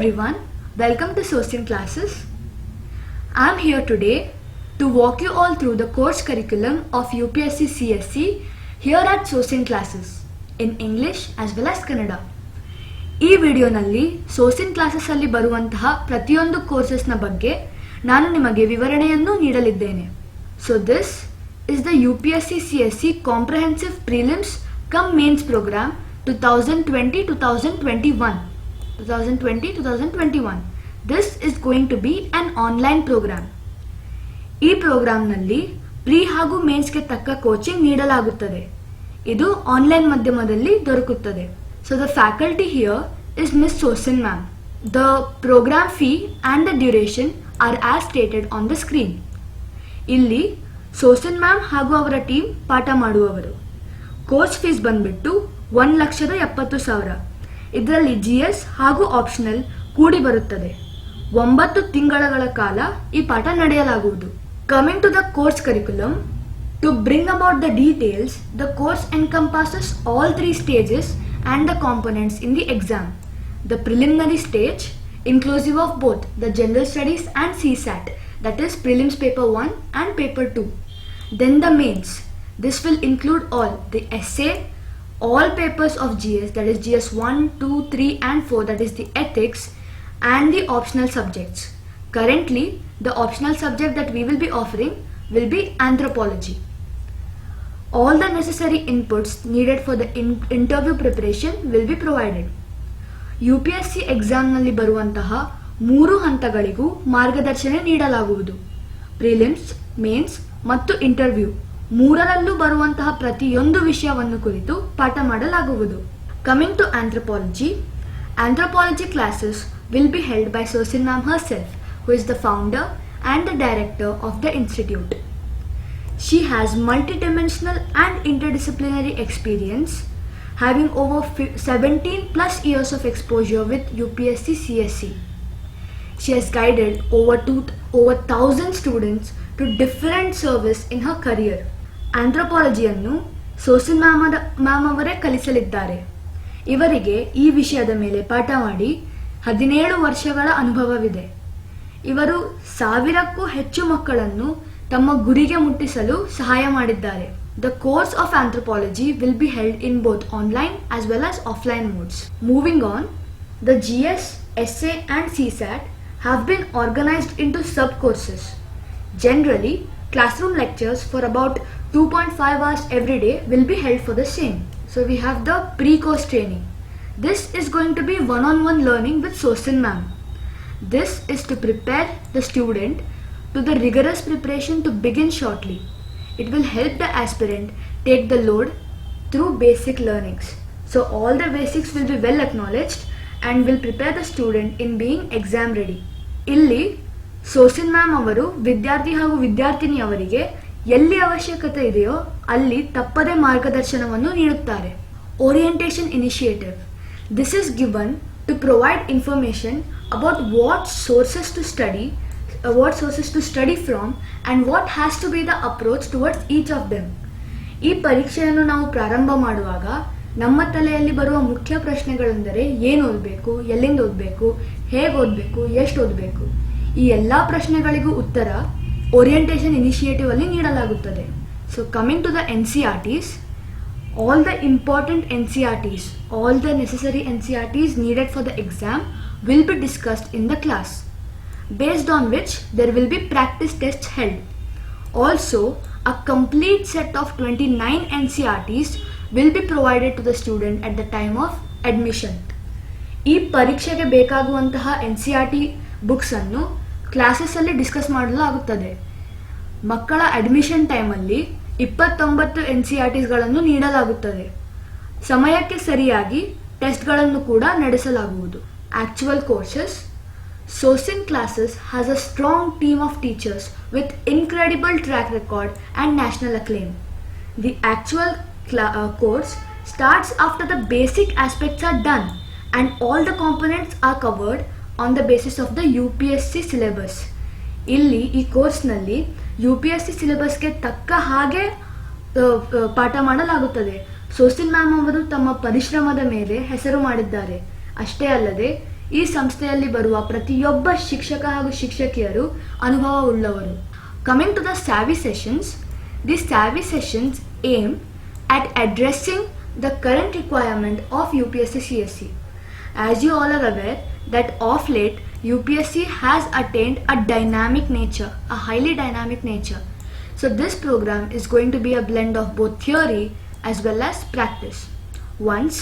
everyone, welcome to Sosin Classes. I am here today to walk you all through the course curriculum of UPSC CSE here at Sosin Classes in English as well as Kannada. ಈ ವಿಡಿಯೋನಲ್ಲಿ ಸೋಸಿನ್ classes ಅಲ್ಲಿ ಬರುವಂತಹ ಪ್ರತಿಯೊಂದು ಕೋರ್ಸಸ್ನ ಬಗ್ಗೆ ನಾನು ನಿಮಗೆ ವಿವರಣೆಯನ್ನು ನೀಡಲಿದ್ದೇನೆ. So this is the UPSC CSE Comprehensive Prelims cum Mains Program 2020-2021. This is going to be an online program. ಈ ಪ್ರೋಗ್ರಾಂನಲ್ಲಿ ಪ್ರೀ ಹಾಗೂ ಮೇನ್ಸ್ಗೆ ತಕ್ಕ ಕೋಚಿಂಗ್ ನೀಡಲಾಗುತ್ತದೆ. ಇದು ಆನ್ಲೈನ್ ಮಾಧ್ಯಮದಲ್ಲಿ ದೊರಕುತ್ತದೆ. So the faculty here is Miss Sosin ma'am. The program fee and the duration are as stated on the screen. ಇಲ್ಲಿ Sosin ma'am ಹಾಗೂ ಅವರ ಟೀಮ್ ಪಾಠ ಮಾಡುವವರು. ಕೋರ್ಸ್ ಫೀಸ್ ಬಂದ್ಬಿಟ್ಟು 1,70,000. ಇದರಲ್ಲಿ GS ಹಾಗೂ ಆಪ್ಷನಲ್ ಕೂಡಿ ಬರುತ್ತದೆ. 9 ತಿಂಗಳ ಕಾಲ ಈ ಪಾಠ ನಡೆಯಲಾಗುವುದು. Coming to the course curriculum, to bring about the details, the course encompasses all 3 stages and the components in the exam. The preliminary stage, inclusive of both the general studies and CSAT, that is prelims paper 1 and paper 2. Then the mains. This will include all the essay, all papers of GS, that is GS 1, 2, 3 and 4, that is the ethics, and the optional subjects. Currently, the optional subject that we will be offering will be anthropology. All the necessary inputs needed for the interview preparation will be provided. UPSC ಎಕ್ಸಾಮ್ನಲ್ಲಿ ಬರುವಂತಹ 3 ಹಂತಗಳಿಗೂ ಮಾರ್ಗದರ್ಶನ ನೀಡಲಾಗುವುದು. Prelims, mains ಮತ್ತು interview ಮೂರರಲ್ಲೂ ಬರುವಂತಹ ಪ್ರತಿಯೊಂದು ವಿಷಯವನ್ನು ಕುರಿತು ಪಾಠ ಮಾಡಲಾಗುವುದು. Coming to anthropology classes will be held by Sosin ma'am herself, who is the founder and the director of the institute. She has multidimensional and interdisciplinary experience, having over 17 plus years of exposure with UPSC CSE. She has guided over 1,000 students to different service in her career. ಆಂಥ್ರೋಪಾಲಜಿಯನ್ನು ಸೋಸಿನ್ ma'am ಅವರೇ ಕಲಿಸಲಿದ್ದಾರೆ. ಇವರಿಗೆ ಈ ವಿಷಯದ ಮೇಲೆ ಪಾಠ ಮಾಡಿ 17 ವರ್ಷಗಳ ಅನುಭವವಿದೆ. ಇವರು 1000ಕ್ಕೂ ಹೆಚ್ಚು ಮಕ್ಕಳನ್ನು ತಮ್ಮ ಗುರಿಗೆ ಮುಟ್ಟಿಸಲು ಸಹಾಯ ಮಾಡಿದ್ದಾರೆ. The course of anthropology will be held in both online as well as offline modes. Moving on, the GS, essay and CSAT have been organized into sub-courses. Generally, classroom lectures for about 2.5 hours every day will be held for the same. So we have the pre-course training. This is going to be one-on-one learning with Sosin ma'am. This is to prepare the student to the rigorous preparation to begin shortly. It will help the aspirant take the load through basic learnings. So all the basics will be well acknowledged and will prepare the student in being exam ready. ಇಲ್ಲಿ ಸೋಸಿನ್ ma'am ಅವರು ವಿದ್ಯಾರ್ಥಿ ಹಾಗೂ ವಿದ್ಯಾರ್ಥಿನಿಯವರಿಗೆ ಎಲ್ಲಿ ಅವಶ್ಯಕತೆ ಇದೆಯೋ ಅಲ್ಲಿ ತಪ್ಪದೇ ಮಾರ್ಗದರ್ಶನವನ್ನು ನೀಡುತ್ತಾರೆ. Orientation initiative. This is given to provide information about what sources to study from and what has to be the approach towards each of them. ಈ ಪರೀಕ್ಷೆಯನ್ನು ನಾವು ಪ್ರಾರಂಭ ಮಾಡುವಾಗ ನಮ್ಮ ತಲೆಯಲ್ಲಿ ಬರುವ ಮುಖ್ಯ ಪ್ರಶ್ನೆಗಳೆಂದರೆ ಏನು ಓದಬೇಕು, ಎಲ್ಲಿಂದ ಓದಬೇಕು, ಹೇಗೆ ಓದಬೇಕು, ಎಷ್ಟು ಓದಬೇಕು. ಈ ಎಲ್ಲ ಪ್ರಶ್ನೆಗಳಿಗೂ ಉತ್ತರ ಓರಿಯೆಂಟೇಷನ್ ಇನಿಷಿಯೇಟಿವ್ ಅಲ್ಲಿ ನೀಡಲಾಗುತ್ತದೆ. So coming to the NCERTs, all the important NCERTs, all the necessary NCERTs needed for the exam will be discussed in the class, based on which there will be practice tests held. Also, a complete set of 29 NCERTs will be provided to the student at the time of admission. ಈ ಪರೀಕ್ಷೆಗೆ ಬೇಕಾಗುವಂತಹ NCERT books ಅನ್ನು classes ಅಲ್ಲಿ discuss ಮಾಡಲಾಗುತ್ತದೆ. ಮಕ್ಕಳ admission ಟೈಮಲ್ಲಿ 29 NCERTsಗಳನ್ನು ನೀಡಲಾಗುತ್ತದೆ. ಸಮಯಕ್ಕೆ ಸರಿಯಾಗಿ ಟೆಸ್ಟ್ಗಳನ್ನು ಕೂಡ ನಡೆಸಲಾಗುವುದು. Actual courses. Sosin Classes has a strong team of teachers with incredible track record and national acclaim. The actual course starts after the basic aspects are done and all the components are covered on the basis of the UPSC syllabus. ಇಲ್ಲಿ ಈ ಕೋರ್ಸ್ನಲ್ಲಿ UPSC ಸಿಲೆಬಸ್ಗೆ ತಕ್ಕ ಹಾಗೆ ಪಾಠ ಮಾಡಲಾಗುತ್ತದೆ. ಸೋಸಿನ್ ma'am ಅವರು ತಮ್ಮ ಪರಿಶ್ರಮದ ಮೇಲೆ ಹೆಸರು ಮಾಡಿದ್ದಾರೆ. ಅಷ್ಟೇ ಅಲ್ಲದೆ ಈ ಸಂಸ್ಥೆಯಲ್ಲಿ ಬರುವ ಪ್ರತಿಯೊಬ್ಬ ಶಿಕ್ಷಕ ಹಾಗೂ ಶಿಕ್ಷಕಿಯರು ಅನುಭವವುಳ್ಳವರು. Coming to the Savvy sessions, these Savvy sessions aim at addressing the current requirement of UPSC CSE. As you all are aware that of late UPSC has attained a dynamic nature, a highly dynamic nature. So this program is going to be a blend of both theory as well as practice. Once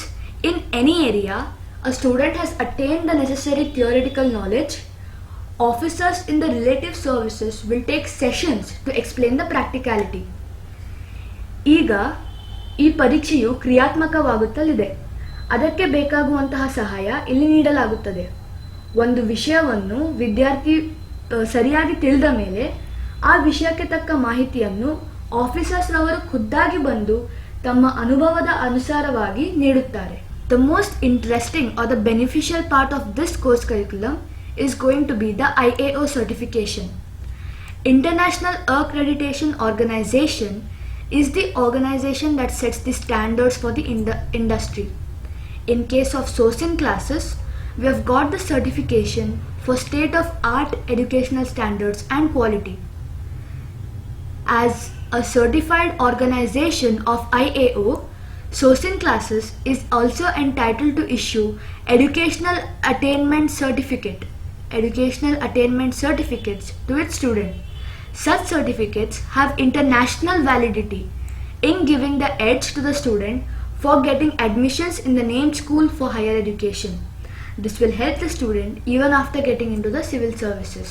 in any area a student has attained the necessary theoretical knowledge, officers in the relative services will take sessions to explain the practicality. ಈಗ ಈ ಪರೀಕ್ಷೆಯು ಕ್ರಿಯಾತ್ಮಕವಾಗುತ್ತಲಿದೆ. ಅದಕ್ಕೆ ಬೇಕಾಗುವಂತಹ ಸಹಾಯ ಇಲ್ಲಿ ನೀಡಲಾಗುತ್ತದೆ. ಒಂದು ವಿಷಯವನ್ನು ವಿದ್ಯಾರ್ಥಿ ಸರಿಯಾಗಿ ತಿಳಿದ ಮೇಲೆ ಆ ವಿಷಯಕ್ಕೆ ತಕ್ಕ ಮಾಹಿತಿಯನ್ನು ಆಫೀಸರ್ಸ್ ರವರು ಖುದ್ದಾಗಿ ಬಂದು ತಮ್ಮ ಅನುಭವದ ಅನುಸಾರವಾಗಿ ನೀಡುತ್ತಾರೆ. The most interesting or the beneficial part of this course curriculum is going to be the IAO certification. International Accreditation Organization is the organization that sets the standards for the industry. In case of sourcing classes, we have got the certification for state-of-art educational standards and quality. As a certified organization of IAO, sourcing classes is also entitled to issue educational attainment certificates to its students. Such certificates have international validity in giving the edge to the student for getting admissions in the named school for higher education. This will help the student even after getting into the civil services.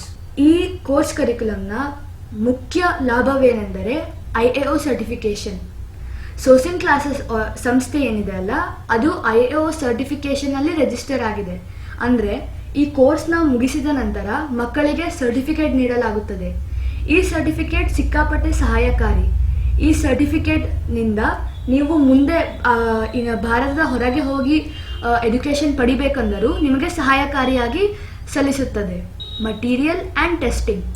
ಈ course ಕರಿಕ್ಯುಲಮ್ನ ಮುಖ್ಯ ಲಾಭವೇನೆಂದರೆ IAO certification. Sourcing classes ಸಂಸ್ಥೆ ಏನಿದೆ ಅಲ್ಲ, ಅದು IAO ಸರ್ಟಿಫಿಕೇಷನಲ್ಲಿ register ಆಗಿದೆ. ಅಂದರೆ ಈ ಕೋರ್ಸ್ನ ಮುಗಿಸಿದ ನಂತರ ಮಕ್ಕಳಿಗೆ ಸರ್ಟಿಫಿಕೇಟ್ ನೀಡಲಾಗುತ್ತದೆ. ಈ ಸರ್ಟಿಫಿಕೇಟ್ ಸಿಕ್ಕಾಪಟ್ಟೆ ಸಹಾಯಕಾರಿ. ಈ ಸರ್ಟಿಫಿಕೇಟ್ನಿಂದ ನೀವು ಮುಂದೆ ಭಾರತದ ಹೊರಗೆ ಹೋಗಿ ಎಜುಕೇಷನ್ ಪಡಿಬೇಕೆಂದರೂ ನಿಮಗೆ ಸಹಾಯಕಾರಿಯಾಗಿ ಸಲ್ಲಿಸುತ್ತದೆ. Material and testing.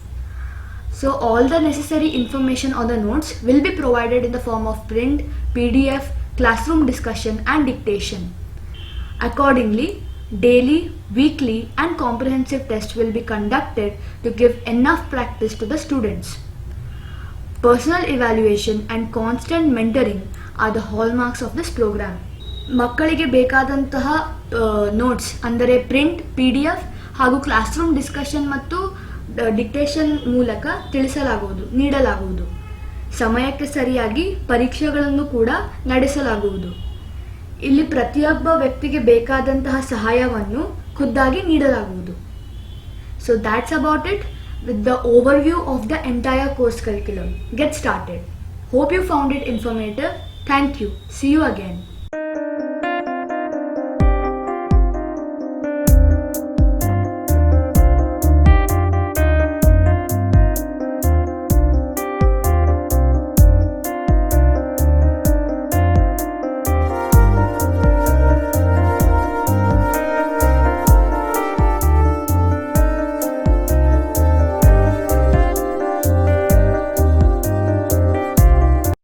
So all the necessary information on the notes will be provided in the form of print, PDF, classroom discussion and dictation. Accordingly, daily, weekly and comprehensive tests will be conducted to give enough practice to the students. Personal evaluation and constant mentoring are the hallmarks of this program. ಮಕ್ಕಳಿಗೆ ಬೇಕಾದಂತಹ notes ಅಂದರೆ print, PDF ಹಾಗೂ classroom discussion ಮತ್ತು dictation ಮೂಲಕ ನೀಡಲಾಗುವುದು. ಸಮಯಕ್ಕೆ ಸರಿಯಾಗಿ ಪರೀಕ್ಷೆಗಳನ್ನು ಕೂಡ ನಡೆಸಲಾಗುವುದು. ಇಲ್ಲಿ ಪ್ರತಿಯೊಬ್ಬ ವ್ಯಕ್ತಿಗೆ ಬೇಕಾದಂತಹ ಸಹಾಯವನ್ನು ಖುದ್ದಾಗಿ ನೀಡಲಾಗುವುದು. So that's about it with the overview of the entire course curriculum. Get started. Hope you found it informative. Thank you. See you again.